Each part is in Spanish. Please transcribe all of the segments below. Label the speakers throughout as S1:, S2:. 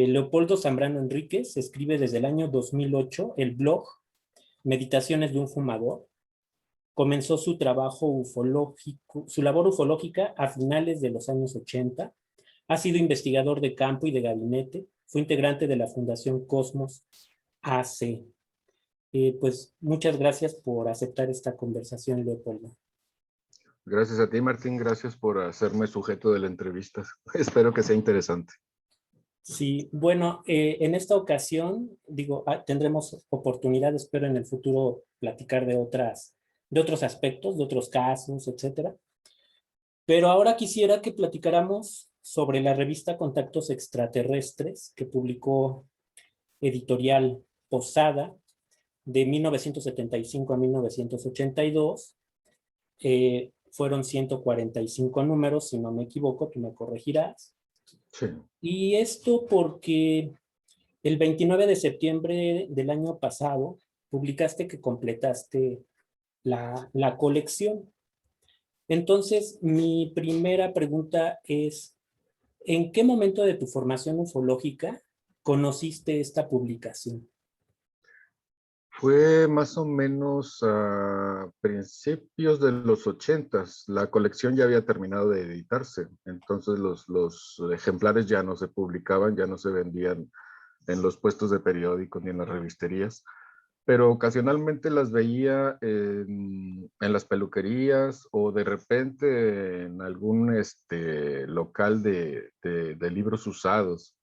S1: Leopoldo Zambrano Enríquez escribe desde el año 2008 el blog Meditaciones de un fumador. Comenzó su trabajo ufológico, su labor ufológica a finales de los años 80. Ha sido investigador de campo y de gabinete. Fue integrante de la Fundación Cosmos AC. Pues muchas gracias por aceptar esta conversación, Leopoldo.
S2: Gracias a ti, Martín. Gracias por hacerme sujeto de la entrevista. Espero que sea interesante.
S1: Sí, bueno, en esta ocasión, tendremos oportunidad, espero en el futuro, platicar de otros aspectos, de otros casos, etcétera. Pero ahora quisiera que platicáramos sobre la revista Contactos Extraterrestres que publicó Editorial Posada de 1975 a 1982. Fueron 145 números, si no me equivoco, tú me corregirás.
S2: Sí.
S1: Y esto porque el 29 de septiembre del año pasado publicaste que completaste la colección. Entonces, mi primera pregunta es, ¿en qué momento de tu formación ufológica conociste esta publicación?
S2: Fue más o menos a principios de los 80s. La colección ya había terminado de editarse, entonces los ejemplares ya no se publicaban, ya no se vendían en los puestos de periódicos ni en las revisterías, pero ocasionalmente las veía en las peluquerías o de repente en algún local de libros usados.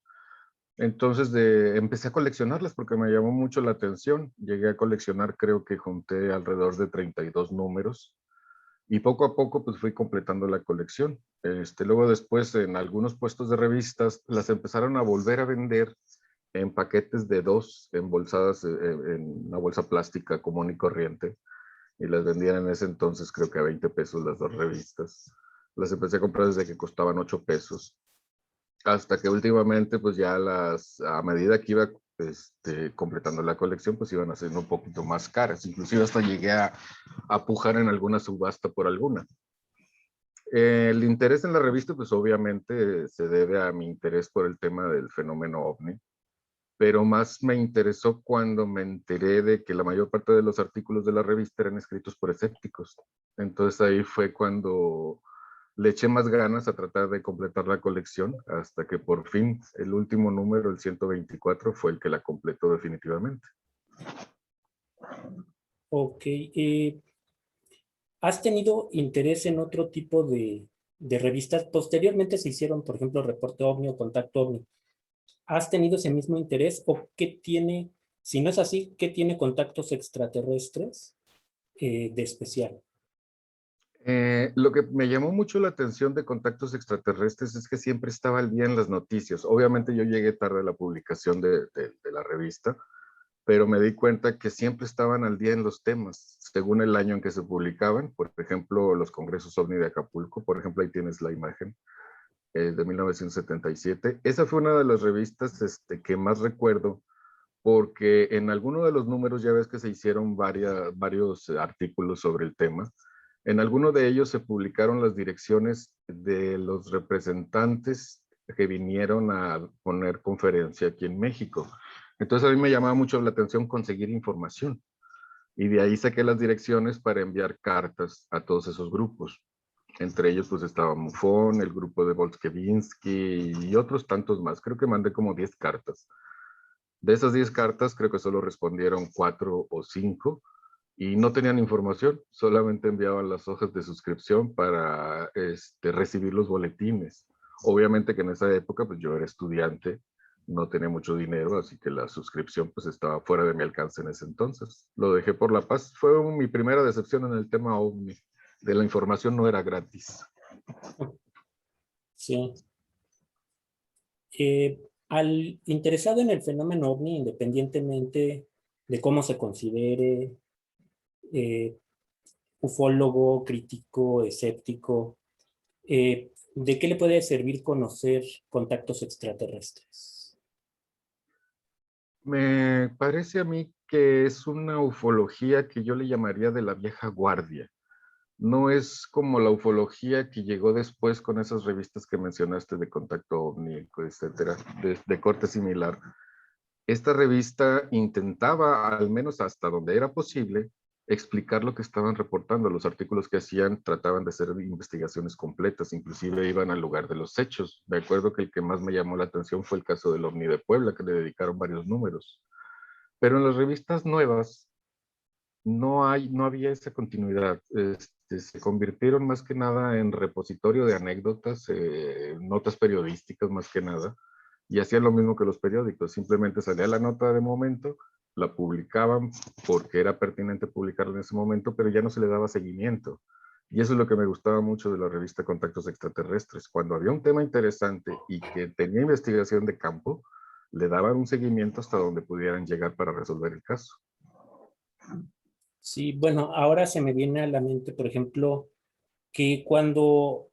S2: Entonces empecé a coleccionarlas porque me llamó mucho la atención. Llegué a coleccionar, creo que junté alrededor de 32 números y poco a poco pues fui completando la colección. Luego después en algunos puestos de revistas las empezaron a volver a vender en paquetes de dos, embolsadas en una bolsa plástica común y corriente, y las vendían en ese entonces creo que a 20 pesos las dos revistas. Las empecé a comprar desde que costaban 8 pesos, hasta que últimamente pues ya a medida que iba completando la colección, pues iban haciendo un poquito más caras. Inclusive hasta llegué a pujar en alguna subasta por alguna. El interés en la revista pues obviamente se debe a mi interés por el tema del fenómeno OVNI, pero más me interesó cuando me enteré de que la mayor parte de los artículos de la revista eran escritos por escépticos. Entonces ahí fue cuando le eché más ganas a tratar de completar la colección, hasta que por fin el último número, el 124, fue el que la completó definitivamente.
S1: Ok. ¿Has tenido interés en otro tipo de revistas? Posteriormente se hicieron, por ejemplo, Reporte OVNI o Contacto OVNI. ¿Has tenido ese mismo interés o qué tiene, si no es así, qué tiene Contactos Extraterrestres de especial?
S2: Lo que me llamó mucho la atención de Contactos Extraterrestres es que siempre estaba al día en las noticias. Obviamente yo llegué tarde a la publicación de la revista, pero me di cuenta que siempre estaban al día en los temas, según el año en que se publicaban. Por ejemplo, los congresos OVNI de Acapulco, por ejemplo, ahí tienes la imagen, de 1977. Esa fue una de las revistas que más recuerdo, porque en alguno de los números ya ves que se hicieron varios artículos sobre el tema. En alguno de ellos se publicaron las direcciones de los representantes que vinieron a poner conferencia aquí en México. Entonces a mí me llamaba mucho la atención conseguir información, y de ahí saqué las direcciones para enviar cartas a todos esos grupos. Entre ellos pues estaba MUFON, el grupo de Volskevinsky y otros tantos más. Creo que mandé como 10 cartas. De esas 10 cartas creo que solo respondieron 4 o 5 y no tenían información, solamente enviaban las hojas de suscripción para recibir los boletines. Obviamente que en esa época pues yo era estudiante, no tenía mucho dinero, así que la suscripción pues estaba fuera de mi alcance en ese entonces. Lo dejé por la paz. Fue mi primera decepción en el tema OVNI. De la información no era gratis.
S1: Sí. Al interesado en el fenómeno OVNI, independientemente de cómo se considere, eh, ufólogo, crítico, escéptico, ¿de qué le puede servir conocer contactos extraterrestres?
S2: Me parece a mí que es una ufología que yo le llamaría de la vieja guardia. No es como la ufología que llegó después con esas revistas que mencionaste de Contacto OVNI, etcétera, de corte similar. Esta revista intentaba, al menos hasta donde era posible, explicar lo que estaban reportando. Los artículos que hacían trataban de hacer investigaciones completas, inclusive iban al lugar de los hechos. Me acuerdo que el que más me llamó la atención fue el caso del OVNI de Puebla, que le dedicaron varios números. Pero en las revistas nuevas no había esa continuidad. Se convirtieron más que nada en repositorio de anécdotas, notas periodísticas más que nada, y hacían lo mismo que los periódicos. Simplemente salía la nota de momento, la publicaban porque era pertinente publicarla en ese momento, pero ya no se le daba seguimiento. Y eso es lo que me gustaba mucho de la revista Contactos Extraterrestres. Cuando había un tema interesante y que tenía investigación de campo, le daban un seguimiento hasta donde pudieran llegar para resolver el caso.
S1: Sí, bueno, ahora se me viene a la mente, por ejemplo, que cuando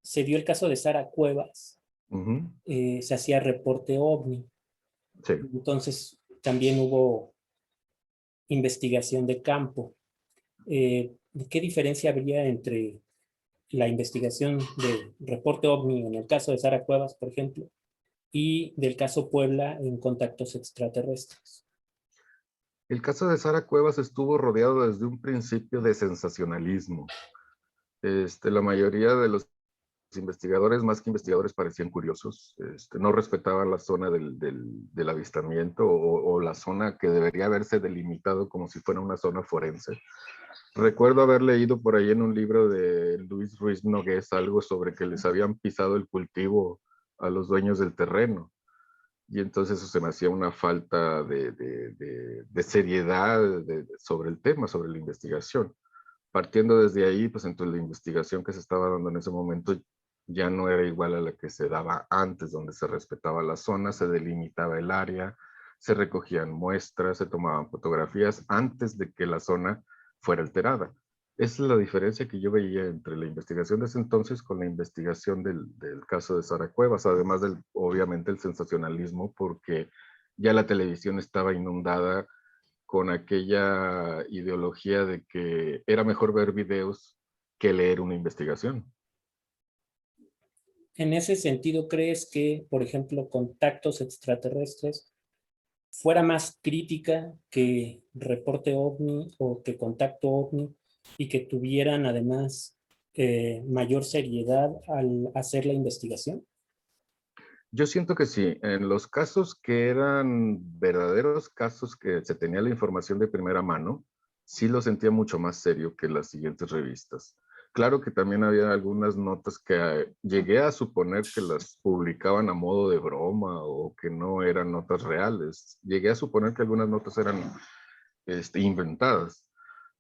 S1: se dio el caso de Sara Cuevas,
S2: Ujú.
S1: se hacía reporte OVNI.
S2: Sí.
S1: Entonces también hubo investigación de campo. ¿Qué diferencia habría entre la investigación de reporte OVNI en el caso de Sara Cuevas, por ejemplo, y del caso Puebla en contactos extraterrestres?
S2: El caso de Sara Cuevas estuvo rodeado desde un principio de sensacionalismo. La mayoría de los investigadores, más que investigadores, parecían curiosos. No respetaban la zona del avistamiento o la zona que debería haberse delimitado como si fuera una zona forense. Recuerdo haber leído por ahí en un libro de Luis Ruiz Nogués algo sobre que les habían pisado el cultivo a los dueños del terreno. Y entonces eso se me hacía una falta de seriedad sobre el tema, sobre la investigación. Partiendo desde ahí, pues entonces la investigación que se estaba dando en ese momento ya no era igual a la que se daba antes, donde se respetaba la zona, se delimitaba el área, se recogían muestras, se tomaban fotografías antes de que la zona fuera alterada. Esa es la diferencia que yo veía entre la investigación de ese entonces con la investigación del caso de Sara Cuevas, además del, obviamente, el sensacionalismo, porque ya la televisión estaba inundada con aquella ideología de que era mejor ver videos que leer una investigación.
S1: En ese sentido, ¿crees que, por ejemplo, contactos extraterrestres fuera más crítica que reporte OVNI o que contacto OVNI y que tuvieran además mayor seriedad al hacer la investigación?
S2: Yo siento que sí, en los casos que eran verdaderos casos que se tenía la información de primera mano, sí lo sentía mucho más serio que las siguientes revistas. Claro que también había algunas notas que llegué a suponer que las publicaban a modo de broma o que no eran notas reales. Llegué a suponer que algunas notas eran inventadas,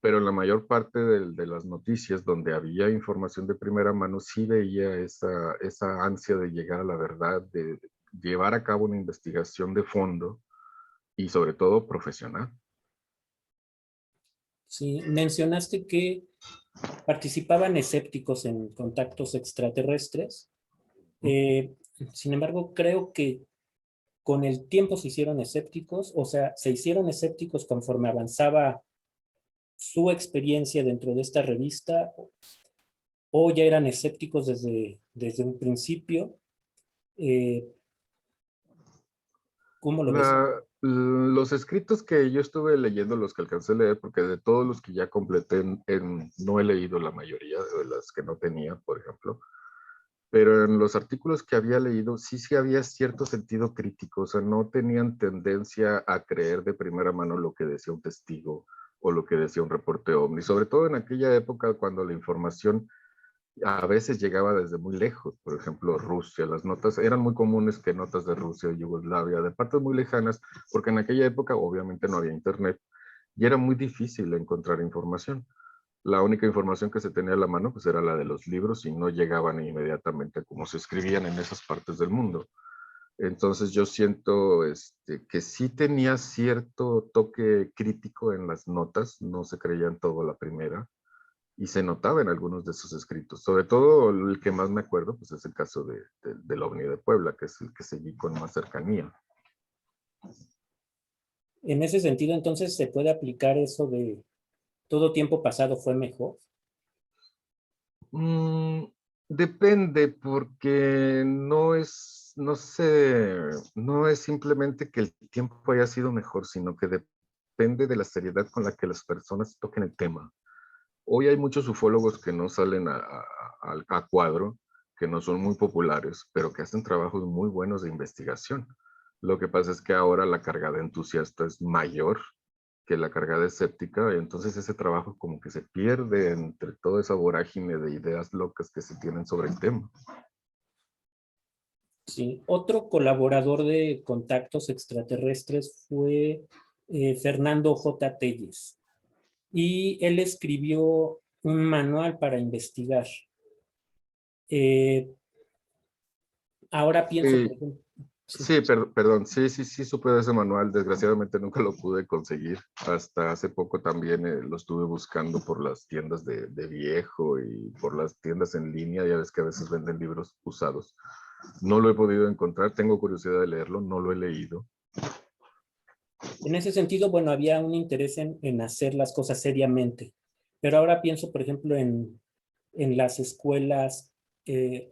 S2: pero la mayor parte de las noticias donde había información de primera mano sí veía esa ansia de llegar a la verdad, de llevar a cabo una investigación de fondo y sobre todo profesional.
S1: Sí, mencionaste que participaban escépticos en contactos extraterrestres. Eh, Sin embargo, creo que con el tiempo se hicieron escépticos, o sea, se hicieron escépticos conforme avanzaba su experiencia dentro de esta revista, o ya eran escépticos desde un principio. Eh, ¿Cómo lo ves?
S2: Los escritos que yo estuve leyendo, los que alcancé a leer, porque de todos los que ya completé, no he leído la mayoría de las que no tenía, por ejemplo, pero en los artículos que había leído, sí había cierto sentido crítico, o sea, no tenían tendencia a creer de primera mano lo que decía un testigo o lo que decía un reporte OVNI, sobre todo en aquella época cuando la información a veces llegaba desde muy lejos, por ejemplo, Rusia, las notas, eran muy comunes que notas de Rusia, Yugoslavia, de partes muy lejanas, porque en aquella época obviamente no había internet y era muy difícil encontrar información. La única información que se tenía a la mano pues era la de los libros y no llegaban inmediatamente como se escribían en esas partes del mundo. Entonces yo siento que sí tenía cierto toque crítico en las notas, no se creían todo a la primera y se notaba en algunos de sus escritos. Sobre todo el que más me acuerdo pues es el caso del OVNI de Puebla, que es el que seguí con más cercanía.
S1: En ese sentido, entonces, se puede aplicar eso de todo tiempo pasado fue mejor.
S2: Mm, depende, porque no es simplemente que el tiempo haya sido mejor, sino que depende de la seriedad con la que las personas toquen el tema. Hoy hay muchos ufólogos que no salen a cuadro, que no son muy populares, pero que hacen trabajos muy buenos de investigación. Lo que pasa es que ahora la carga de entusiasta es mayor que la carga de escéptica, y entonces ese trabajo como que se pierde entre toda esa vorágine de ideas locas que se tienen sobre el tema.
S1: Sí. Otro colaborador de Contactos Extraterrestres fue Fernando J. Telles. Y él escribió un manual para investigar. Eh, ahora pienso, por
S2: Sí,
S1: ejemplo, sí.
S2: sí, perdón, sí, supe de ese manual. Desgraciadamente nunca lo pude conseguir. Hasta hace poco también lo estuve buscando por las tiendas de viejo y por las tiendas en línea. Ya ves que a veces venden libros usados. No lo he podido encontrar. Tengo curiosidad de leerlo, no lo he leído.
S1: En ese sentido, bueno, había un interés en hacer las cosas seriamente. Pero ahora pienso, por ejemplo, en las escuelas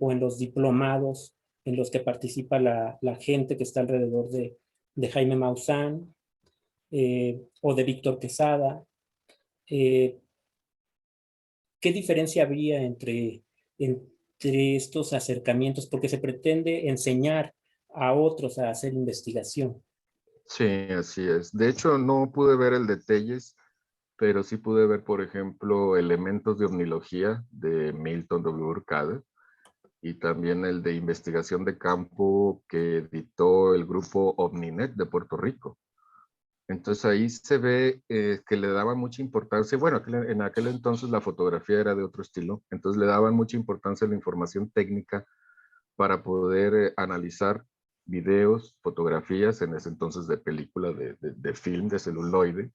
S1: o en los diplomados en los que participa la gente que está alrededor de Jaime Maussan o de Víctor Quesada. Eh, ¿Qué diferencia habría entre estos acercamientos? Porque se pretende enseñar a otros a hacer investigación.
S2: Sí, así es. De hecho, no pude ver el de Telles, pero sí pude ver, por ejemplo, Elementos de Omnilogía de Milton W. Urquhart y también el de Investigación de Campo que editó el grupo OmniNet de Puerto Rico. Entonces ahí se ve que le daban mucha importancia. Bueno, en aquel entonces la fotografía era de otro estilo, entonces le daban mucha importancia a la información técnica para poder analizar videos, fotografías, en ese entonces de película, de film, de celuloide,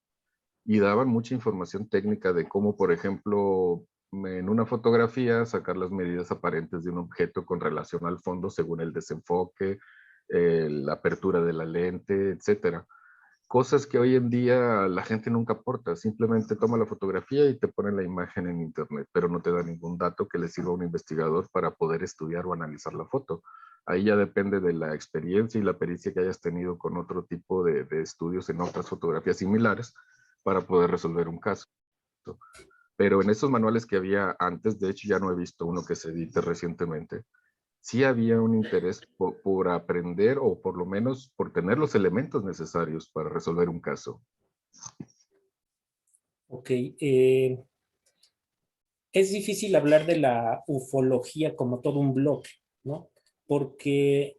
S2: y daban mucha información técnica de cómo, por ejemplo, en una fotografía sacar las medidas aparentes de un objeto con relación al fondo según el desenfoque, la apertura de la lente, etcétera. Cosas que hoy en día la gente nunca aporta, simplemente toma la fotografía y te pone la imagen en internet, pero no te da ningún dato que le sirva a un investigador para poder estudiar o analizar la foto. Ahí ya depende de la experiencia y la pericia que hayas tenido con otro tipo de estudios en otras fotografías similares para poder resolver un caso. Pero en esos manuales que había antes, de hecho ya no he visto uno que se edite recientemente, sí había un interés por aprender o por lo menos por tener los elementos necesarios para resolver un caso.
S1: Ok. Es difícil hablar de la ufología como todo un bloque, ¿no? Porque,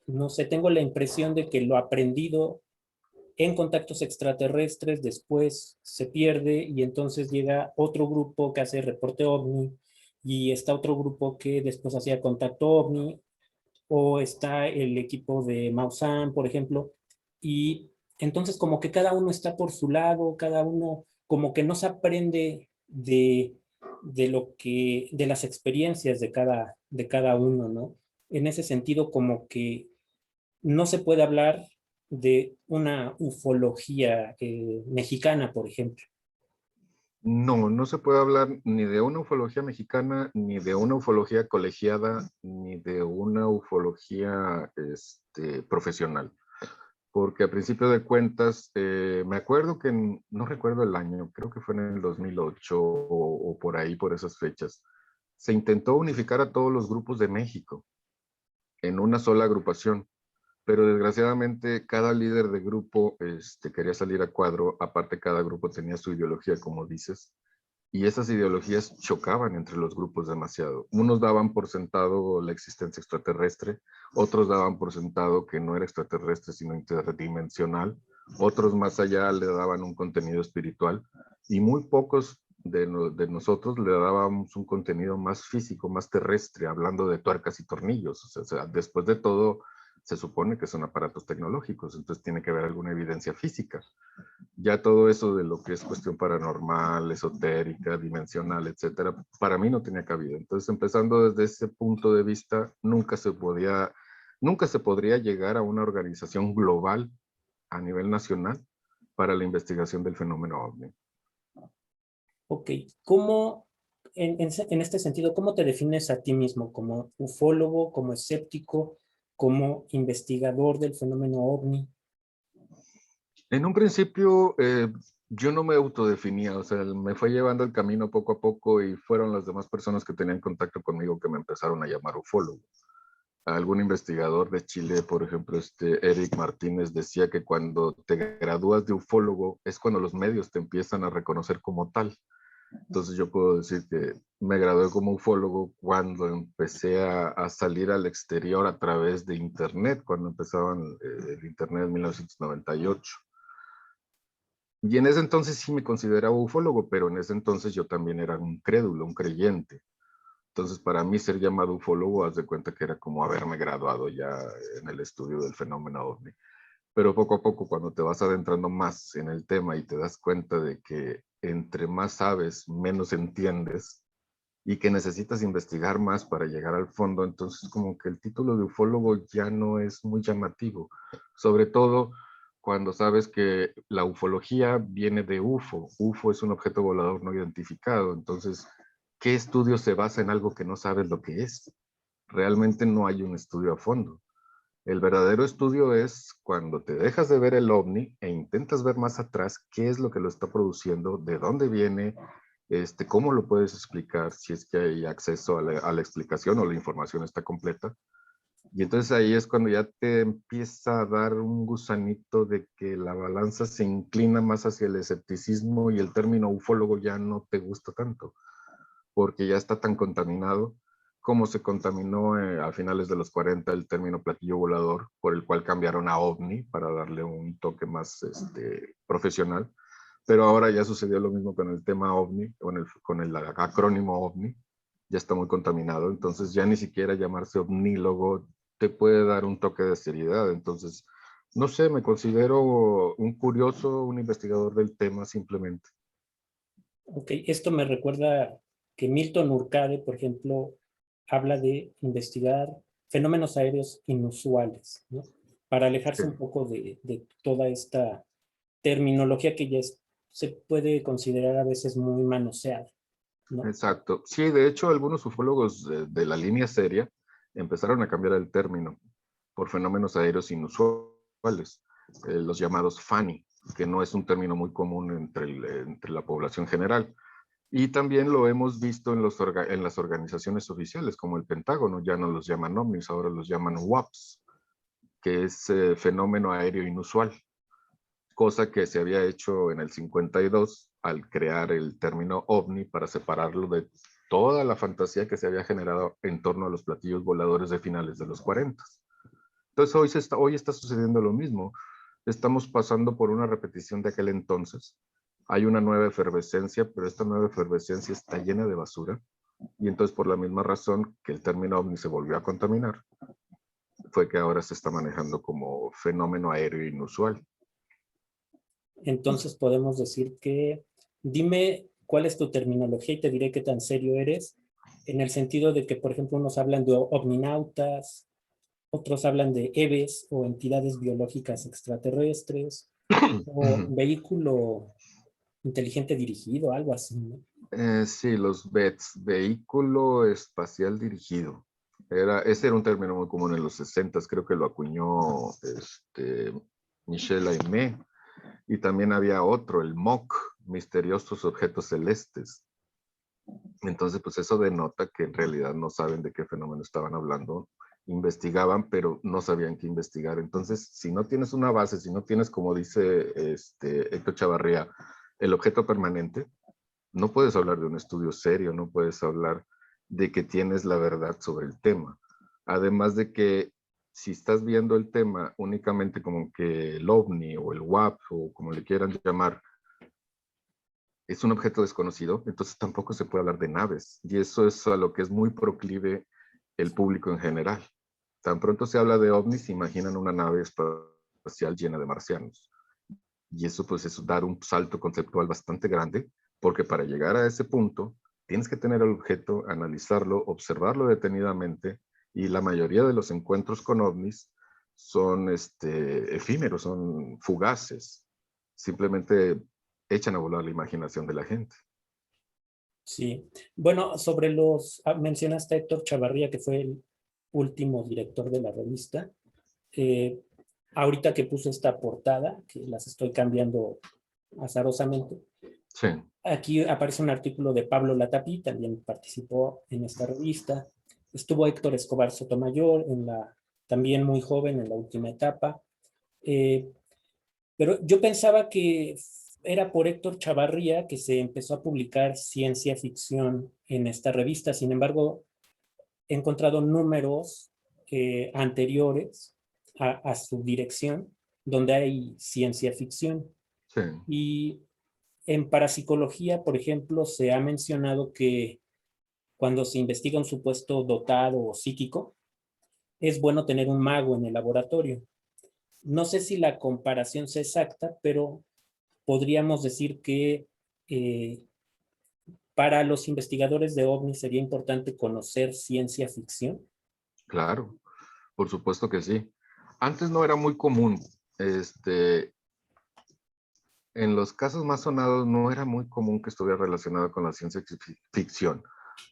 S1: no sé, tengo la impresión de que lo aprendido en contactos extraterrestres después se pierde y entonces llega otro grupo que hace reporte ovni y está otro grupo que después hacía contacto ovni o está el equipo de Maussan, por ejemplo, y entonces como que cada uno está por su lado, cada uno como que no se aprende de las experiencias de cada uno, ¿no? En ese sentido, como que no se puede hablar de una ufología mexicana, por ejemplo.
S2: No, no se puede hablar ni de una ufología mexicana, ni de una ufología colegiada, ni de una ufología profesional. Porque a principio de cuentas, me acuerdo que, no recuerdo el año, creo que fue en el 2008 o por ahí, por esas fechas, se intentó unificar a todos los grupos de México en una sola agrupación, pero desgraciadamente cada líder de grupo quería salir a cuadro, aparte cada grupo tenía su ideología, como dices, y esas ideologías chocaban entre los grupos demasiado. Unos daban por sentado la existencia extraterrestre, otros daban por sentado que no era extraterrestre, sino interdimensional, otros más allá le daban un contenido espiritual, y muy pocos de nosotros le dábamos un contenido más físico, más terrestre, hablando de tuercas y tornillos. O sea, después de todo, se supone que son aparatos tecnológicos, entonces tiene que haber alguna evidencia física. Ya todo eso de lo que es cuestión paranormal, esotérica, dimensional, etcétera, para mí no tenía cabida. Entonces, empezando desde ese punto de vista, nunca se podría llegar a una organización global a nivel nacional para la investigación del fenómeno ovni.
S1: Ok, ¿cómo? en este sentido, ¿cómo te defines a ti mismo? ¿Como ufólogo, como escéptico, como investigador del fenómeno OVNI?
S2: En un principio, yo no me autodefinía, o sea, me fue llevando el camino poco a poco y fueron las demás personas que tenían contacto conmigo que me empezaron a llamar ufólogo. Algún investigador de Chile, por ejemplo, Eric Martínez, decía que cuando te gradúas de ufólogo es cuando los medios te empiezan a reconocer como tal. Entonces yo puedo decir que me gradué como ufólogo cuando empecé a salir al exterior a través de Internet, cuando empezaban el Internet en 1998. Y en ese entonces sí me consideraba ufólogo, pero en ese entonces yo también era un crédulo, un creyente. Entonces, para mí ser llamado ufólogo, haz de cuenta que era como haberme graduado ya en el estudio del fenómeno OVNI. Pero poco a poco, cuando te vas adentrando más en el tema y te das cuenta de que entre más sabes, menos entiendes y que necesitas investigar más para llegar al fondo, entonces como que el título de ufólogo ya no es muy llamativo. Sobre todo cuando sabes que la ufología viene de UFO. UFO es un objeto volador no identificado. Entonces, ¿qué estudio se basa en algo que no sabes lo que es? Realmente no hay un estudio a fondo. El verdadero estudio es cuando te dejas de ver el ovni e intentas ver más atrás qué es lo que lo está produciendo, de dónde viene, cómo lo puedes explicar, si es que hay acceso a la explicación o la información está completa. Y entonces ahí es cuando ya te empieza a dar un gusanito de que la balanza se inclina más hacia el escepticismo y el término ufólogo ya no te gusta tanto, porque ya está tan contaminado como se contaminó a finales de los 40 el término platillo volador, por el cual cambiaron a OVNI para darle un toque más profesional. Pero ahora ya sucedió lo mismo con el tema OVNI, con el acrónimo OVNI, ya está muy contaminado, entonces ya ni siquiera llamarse ovnílogo te puede dar un toque de seriedad. Entonces, no sé, me considero un curioso, un investigador del tema simplemente.
S1: Ok, esto me recuerda que Milton Urquade, por ejemplo, habla de investigar fenómenos aéreos inusuales, ¿no? Para
S2: Sí.
S1: alejarse un poco de toda esta terminología que ya se puede considerar a veces muy manoseada, ¿no?
S2: Exacto. Sí, de hecho, algunos ufólogos de la línea seria empezaron a cambiar el término por fenómenos aéreos inusuales, los llamados FANI, que no es un término muy común entre la población general. Y también lo hemos visto en las organizaciones oficiales, como el Pentágono, ya no los llaman ovnis, ahora los llaman WAPs, que es fenómeno aéreo inusual, cosa que se había hecho en el 52 al crear el término ovni para separarlo de toda la fantasía que se había generado en torno a los platillos voladores de finales de los 40. Entonces hoy está sucediendo lo mismo. Estamos pasando por una repetición de aquel entonces. Hay una nueva efervescencia, pero esta nueva efervescencia está llena de basura. Y entonces por la misma razón que el término ovni se volvió a contaminar, fue que ahora se está manejando como fenómeno aéreo inusual.
S1: Entonces podemos decir que, dime cuál es tu terminología y te diré qué tan serio eres, en el sentido de que, por ejemplo, unos hablan de ovninautas, otros hablan de EVES o entidades biológicas extraterrestres, o vehículo inteligente dirigido, algo así, ¿no?
S2: Sí, los VETs, vehículo espacial dirigido. Ese era un término muy común en los 60, creo que lo acuñó Michel Aimé. Y también había otro, el MOC, misteriosos objetos celestes. Entonces, pues eso denota que en realidad no saben de qué fenómeno estaban hablando. Investigaban, pero no sabían qué investigar. Entonces, si no tienes una base, si no tienes, como dice Héctor Chavarría, el objeto permanente, no puedes hablar de un estudio serio, no puedes hablar de que tienes la verdad sobre el tema. Además de que si estás viendo el tema únicamente como que el OVNI o el WAP o como le quieran llamar, es un objeto desconocido, entonces tampoco se puede hablar de naves. Y eso es a lo que es muy proclive el público en general. Tan pronto se habla de ovnis, se imaginan una nave espacial llena de marcianos. Y eso pues es dar un salto conceptual bastante grande, porque para llegar a ese punto tienes que tener el objeto, analizarlo, observarlo detenidamente, y la mayoría de los encuentros con ovnis son efímeros, son fugaces. Simplemente echan a volar la imaginación de la gente.
S1: Sí. Bueno, mencionaste a Héctor Chavarría, que fue el último director de la revista. Eh, Ahorita que puse esta portada, que las estoy cambiando azarosamente,
S2: Sí,
S1: aquí aparece un artículo de Pablo Latapí, también participó en esta revista. Estuvo Héctor Escobar Sotomayor, también muy joven, en la última etapa. Eh, pero yo pensaba que era por Héctor Chavarría que se empezó a publicar ciencia ficción en esta revista. Sin embargo, he encontrado números anteriores a su dirección donde hay ciencia ficción.
S2: sí,
S1: Y en parapsicología, por ejemplo, se ha mencionado que cuando se investiga un supuesto dotado o psíquico, es bueno tener un mago en el laboratorio. No sé si la comparación sea exacta, pero podríamos decir que eh, para los investigadores de OVNI sería importante conocer ciencia ficción.
S2: claro, por supuesto que sí. Antes no era muy común, este, en los casos más sonados no era muy común que estuviera relacionado con la ciencia ficción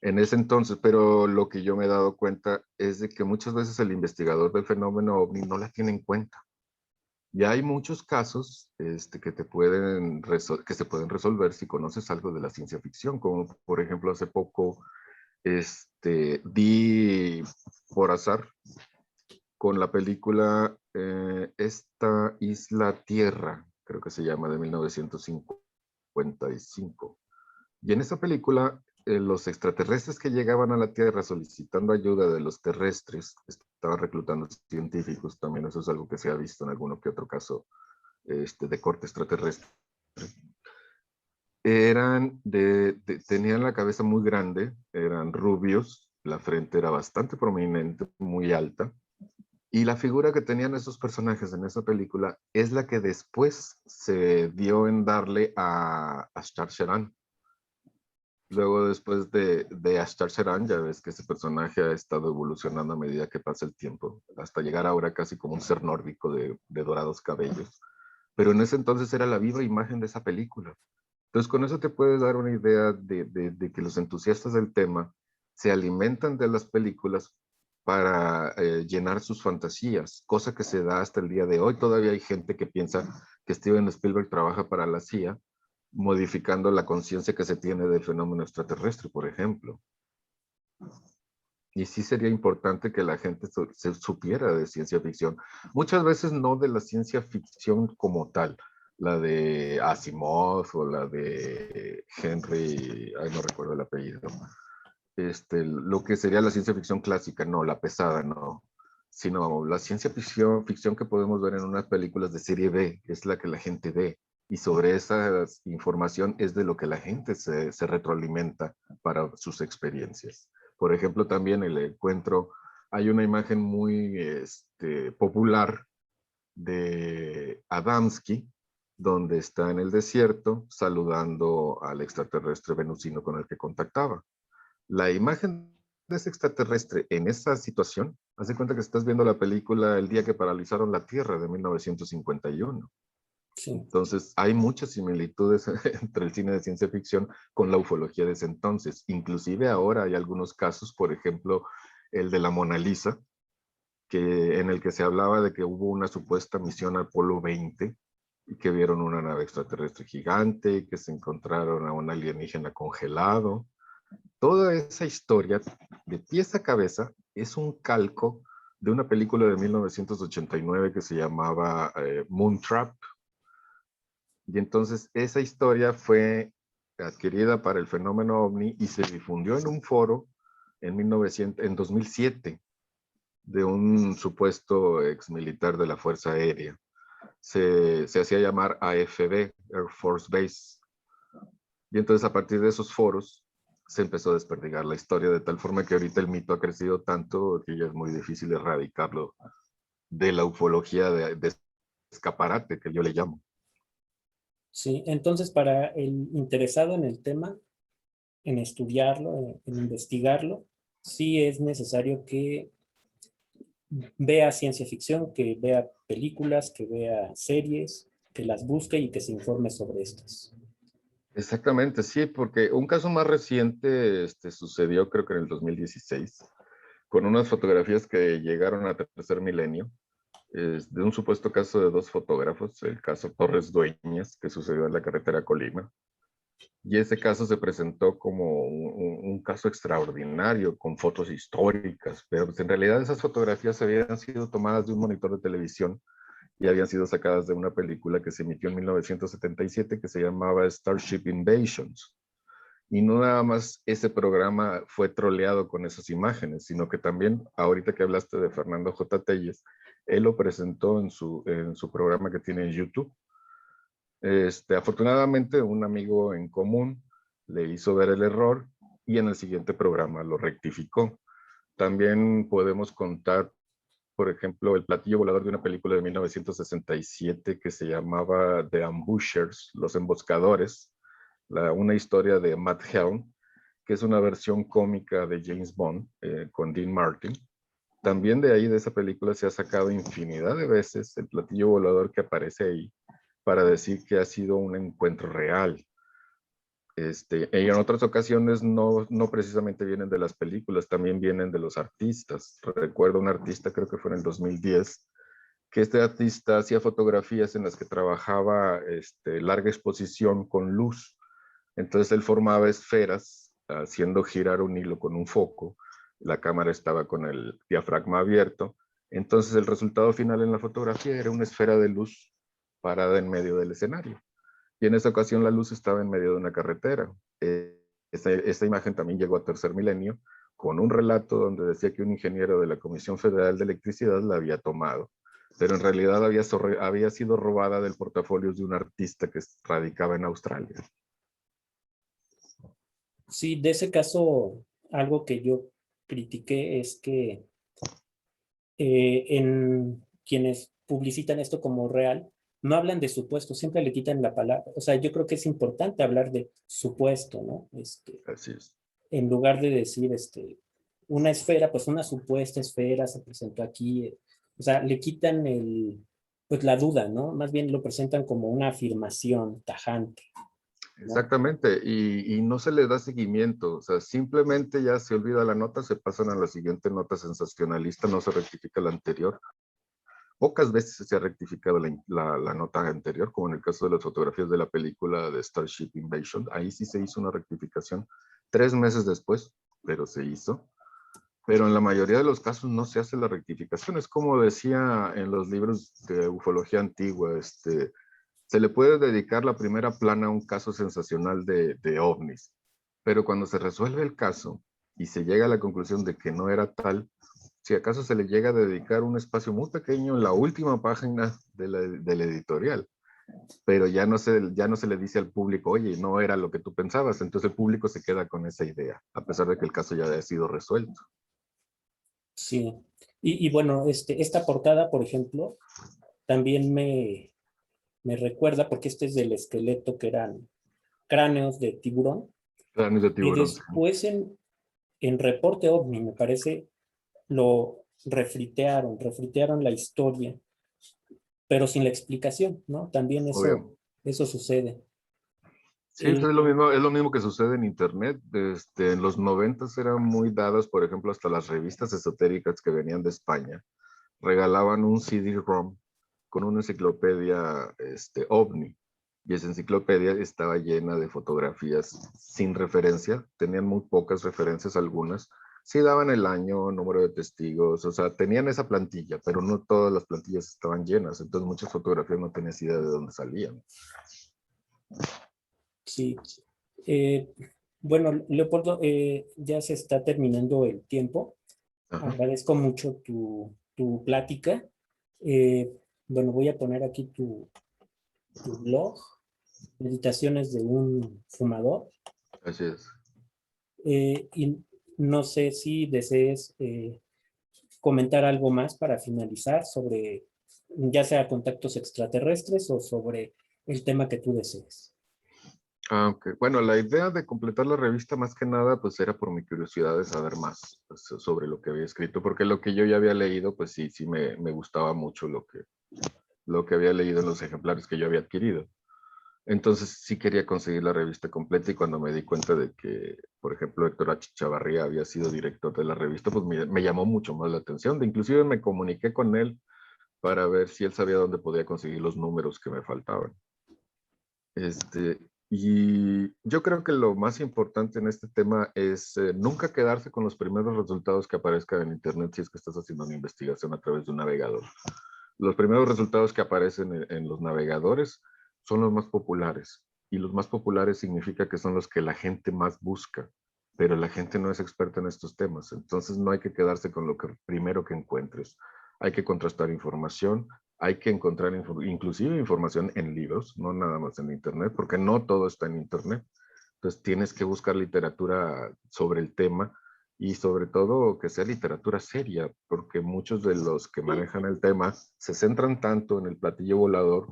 S2: en ese entonces, pero lo que yo me he dado cuenta es de que muchas veces el investigador del fenómeno ovni no la tiene en cuenta. Ya hay muchos casos que que se pueden resolver si conoces algo de la ciencia ficción, como por ejemplo hace poco di por azar con la película Esta Isla Tierra, creo que se llama, de 1955. Y en esa película, los extraterrestres que llegaban a la Tierra solicitando ayuda de los terrestres, estaban reclutando científicos, también eso es algo que se ha visto en alguno que otro caso de corte extraterrestre, tenían la cabeza muy grande, eran rubios, la frente era bastante prominente, muy alta, y la figura que tenían esos personajes en esa película es la que después se dio en darle a Ashtar Sheran. Luego, después de Ashtar Sheran, ya ves que ese personaje ha estado evolucionando a medida que pasa el tiempo, hasta llegar ahora casi como un ser nórdico de dorados cabellos. Pero en ese entonces era la viva imagen de esa película. Entonces, con eso te puedes dar una idea de que los entusiastas del tema se alimentan de las películas para llenar sus fantasías, cosa que se da hasta el día de hoy. Todavía hay gente que piensa que Steven Spielberg trabaja para la CIA, modificando la conciencia que se tiene del fenómeno extraterrestre, por ejemplo. Y sí sería importante que la gente se supiera de ciencia ficción. Muchas veces no de la ciencia ficción como tal, la de Asimov o la de Henry, ay, no recuerdo el apellido. Lo que sería la ciencia ficción clásica, no, la pesada, no. Sino la ciencia ficción que podemos ver en unas películas de serie B, es la que la gente ve. Y sobre esa información es de lo que la gente se retroalimenta para sus experiencias. Por ejemplo, también el encuentro, hay una imagen muy popular de Adamski, donde está en el desierto saludando al extraterrestre venusino con el que contactaba. La imagen de ese extraterrestre en esa situación, haz de cuenta que estás viendo la película El día que paralizaron la Tierra de 1951.
S1: Sí.
S2: Entonces, hay muchas similitudes entre el cine de ciencia ficción con la ufología de ese entonces. Inclusive ahora hay algunos casos, por ejemplo, el de la Mona Lisa, en el que se hablaba de que hubo una supuesta misión Apolo 20 y que vieron una nave extraterrestre gigante y que se encontraron a un alienígena congelado. Toda esa historia, de pies a cabeza, es un calco de una película de 1989 que se llamaba Moontrap. Y entonces esa historia fue adquirida para el fenómeno OVNI y se difundió en un foro en 2007 de un supuesto ex militar de la Fuerza Aérea. Se hacía llamar AFB, Air Force Base. Y entonces a partir de esos foros se empezó a desperdigar la historia de tal forma que ahorita el mito ha crecido tanto que ya es muy difícil erradicarlo de la ufología de escaparate que yo le llamo.
S1: Sí, entonces para el interesado en el tema, en estudiarlo, en investigarlo, sí es necesario que vea ciencia ficción, que vea películas, que vea series, que las busque y que se informe sobre estas.
S2: Exactamente, sí, porque un caso más reciente sucedió creo que en el 2016, con unas fotografías que llegaron a tercer milenio, de un supuesto caso de dos fotógrafos, el caso Torres Dueñas, que sucedió en la carretera Colima. Y ese caso se presentó como un caso extraordinario, con fotos históricas, pero pues en realidad esas fotografías habían sido tomadas de un monitor de televisión y habían sido sacadas de una película que se emitió en 1977 que se llamaba Starship Invasions. Y no nada más ese programa fue troleado con esas imágenes, sino que también, ahorita que hablaste de Fernando J. Telles, él lo presentó en su programa que tiene en YouTube. Afortunadamente, un amigo en común le hizo ver el error y en el siguiente programa lo rectificó. También podemos contar, por ejemplo, el platillo volador de una película de 1967 que se llamaba The Ambushers, Los Emboscadores, una historia de Matt Helm, que es una versión cómica de James Bond con Dean Martin. También de ahí, de esa película, se ha sacado infinidad de veces el platillo volador que aparece ahí para decir que ha sido un encuentro real. Y en otras ocasiones no precisamente vienen de las películas, también vienen de los artistas. Recuerdo un artista, creo que fue en el 2010, que este artista hacía fotografías en las que trabajaba larga exposición con luz. Entonces él formaba esferas haciendo girar un hilo con un foco. La cámara estaba con el diafragma abierto. Entonces el resultado final en la fotografía era una esfera de luz parada en medio del escenario. Y en esa ocasión la luz estaba en medio de una carretera. Esa imagen también llegó a tercer milenio con un relato donde decía que un ingeniero de la Comisión Federal de Electricidad la había tomado, pero en realidad había sido robada del portafolio de un artista que radicaba en Australia.
S1: Sí, de ese caso, algo que yo critiqué es que en quienes publicitan esto como real, no hablan de supuesto, siempre le quitan la palabra. O sea, yo creo que es importante hablar de supuesto, ¿no?
S2: Así es.
S1: En lugar de decir, una esfera, pues una supuesta esfera se presentó aquí. O sea, le quitan pues la duda, ¿no? Más bien lo presentan como una afirmación tajante, ¿no?
S2: Exactamente, y no se le da seguimiento, o sea, simplemente ya se olvida la nota, se pasan a la siguiente nota sensacionalista, no se rectifica la anterior. Pocas veces se ha rectificado la nota anterior, como en el caso de las fotografías de la película de Starship Invasion. Ahí sí se hizo una rectificación 3 meses después, pero se hizo. Pero en la mayoría de los casos no se hace la rectificación. Es como decía en los libros de ufología antigua, se le puede dedicar la primera plana a un caso sensacional de ovnis, pero cuando se resuelve el caso y se llega a la conclusión de que no era tal, si acaso se le llega a dedicar un espacio muy pequeño en la última página del editorial, pero ya no se le dice al público, oye, no era lo que tú pensabas, entonces el público se queda con esa idea, a pesar de que el caso ya haya sido resuelto.
S1: Sí. Y bueno, esta portada, por ejemplo, también me recuerda, porque este es del esqueleto que eran cráneos de tiburón,
S2: Cráneos de
S1: y
S2: tiburón.
S1: después en Reporte OVNI, me parece, lo refritearon la historia, pero sin la explicación, ¿no? También
S2: Obvio.
S1: eso sucede.
S2: Sí, pues
S1: Eh,
S2: es lo mismo que sucede en Internet. En los 90 eran muy dadas, por ejemplo, hasta las revistas esotéricas que venían de España. Regalaban un CD-ROM con una enciclopedia OVNI. Y esa enciclopedia estaba llena de fotografías sin referencia. Tenían muy pocas referencias algunas. Sí daban el año, número de testigos, o sea, tenían esa plantilla, pero no todas las plantillas estaban llenas. Entonces muchas fotografías no tenías idea de dónde salían.
S1: sí. Eh, bueno, Leopoldo, ya se está terminando el tiempo.
S2: Ajá.
S1: Agradezco mucho tu plática. Eh, bueno, voy a poner aquí tu blog, Meditaciones de un fumador.
S2: Así es.
S1: Y no sé si desees comentar algo más para finalizar sobre ya sea contactos extraterrestres o sobre el tema que tú desees.
S2: Ok, bueno, la idea de completar la revista más que nada pues era por mi curiosidad de saber más pues, sobre lo que había escrito, porque lo que yo ya había leído pues sí me gustaba mucho lo que había leído en los ejemplares que yo había adquirido. Entonces sí quería conseguir la revista completa y cuando me di cuenta de que, por ejemplo, Héctor H. Chavarría había sido director de la revista, pues me llamó mucho más la atención. Inclusive me comuniqué con él para ver si él sabía dónde podía conseguir los números que me faltaban. Este, y yo creo que lo más importante en este tema es nunca quedarse con los primeros resultados que aparezcan en Internet si es que estás haciendo una investigación a través de un navegador. Los primeros resultados que aparecen en los navegadores son los más populares. Y los más populares significa que son los que la gente más busca. Pero la gente no es experta en estos temas. Entonces no hay que quedarse con lo que primero que encuentres. Hay que contrastar información, hay que encontrar inclusive información en libros, no nada más en Internet, porque no todo está en Internet. Entonces tienes que buscar literatura sobre el tema y sobre todo que sea literatura seria, porque muchos de los que manejan el tema se centran tanto en el platillo volador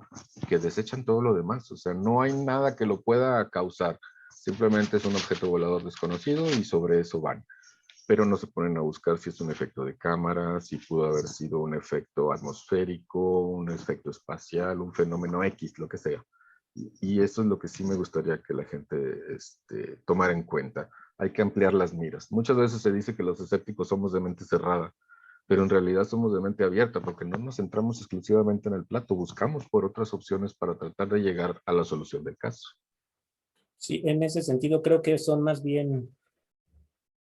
S2: que desechan todo lo demás. O sea, no hay nada que lo pueda causar. Simplemente es un objeto volador desconocido y sobre eso van. Pero no se ponen a buscar si es un efecto de cámara, si pudo haber sido un efecto atmosférico, un efecto espacial, un fenómeno X, lo que sea. Y eso es lo que sí me gustaría que la gente tomara en cuenta. Hay que ampliar las miras. Muchas veces se dice que los escépticos somos de mente cerrada, pero en realidad somos de mente abierta porque no nos centramos exclusivamente en el plato, buscamos por otras opciones para tratar de llegar a la solución del caso.
S1: Sí, en ese sentido creo que son más bien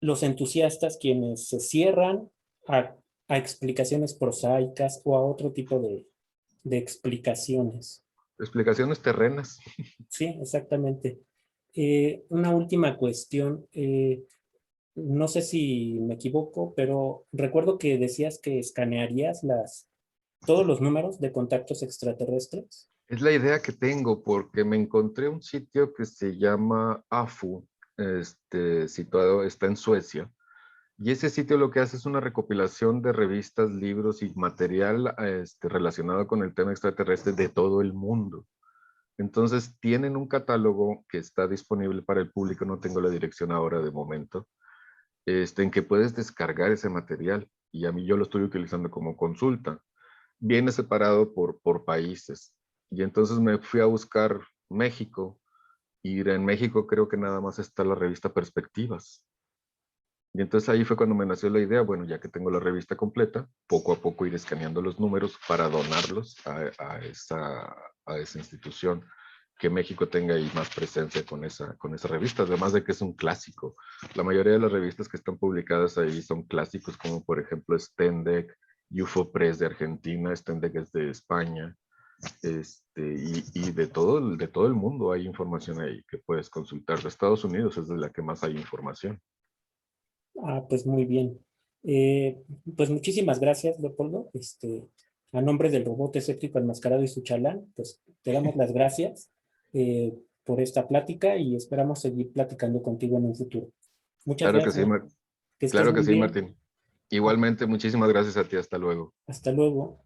S1: los entusiastas quienes se cierran a, a explicaciones prosaicas o a otro tipo de explicaciones.
S2: Explicaciones terrenas.
S1: Sí, exactamente. Una última cuestión. No sé si me equivoco, pero recuerdo que decías que escanearías todos los números de contactos extraterrestres.
S2: Es la idea que tengo porque me encontré un sitio que se llama AFU, situado, está en Suecia. Y ese sitio lo que hace es una recopilación de revistas, libros y material relacionado con el tema extraterrestre de todo el mundo. Entonces tienen un catálogo que está disponible para el público, no tengo la dirección ahora de momento, en que puedes descargar ese material. Y a mí yo lo estoy utilizando como consulta. Viene separado por países. Y entonces me fui a buscar México. Y en México creo que nada más está la revista Perspectivas. Y entonces ahí fue cuando me nació la idea, bueno, ya que tengo la revista completa, poco a poco ir escaneando los números para donarlos a esa institución, que México tenga ahí más presencia con esa revista, además de que es un clásico. La mayoría de las revistas que están publicadas ahí son clásicos, como por ejemplo Stendek, UFO Press de Argentina, Stendek es de España, y de todo el mundo hay información ahí que puedes consultar. De Estados Unidos es de la que más hay información.
S1: Ah, pues muy bien. Pues muchísimas gracias, Leopoldo. A nombre del robot escéptico enmascarado y su chalán, pues te damos las gracias por esta plática y esperamos seguir platicando contigo en un futuro. Muchas
S2: Claro que sí,
S1: gracias. Que estés
S2: claro que
S1: muy
S2: sí,
S1: bien.
S2: Martín. Igualmente, muchísimas gracias a ti. Hasta luego.
S1: Hasta luego.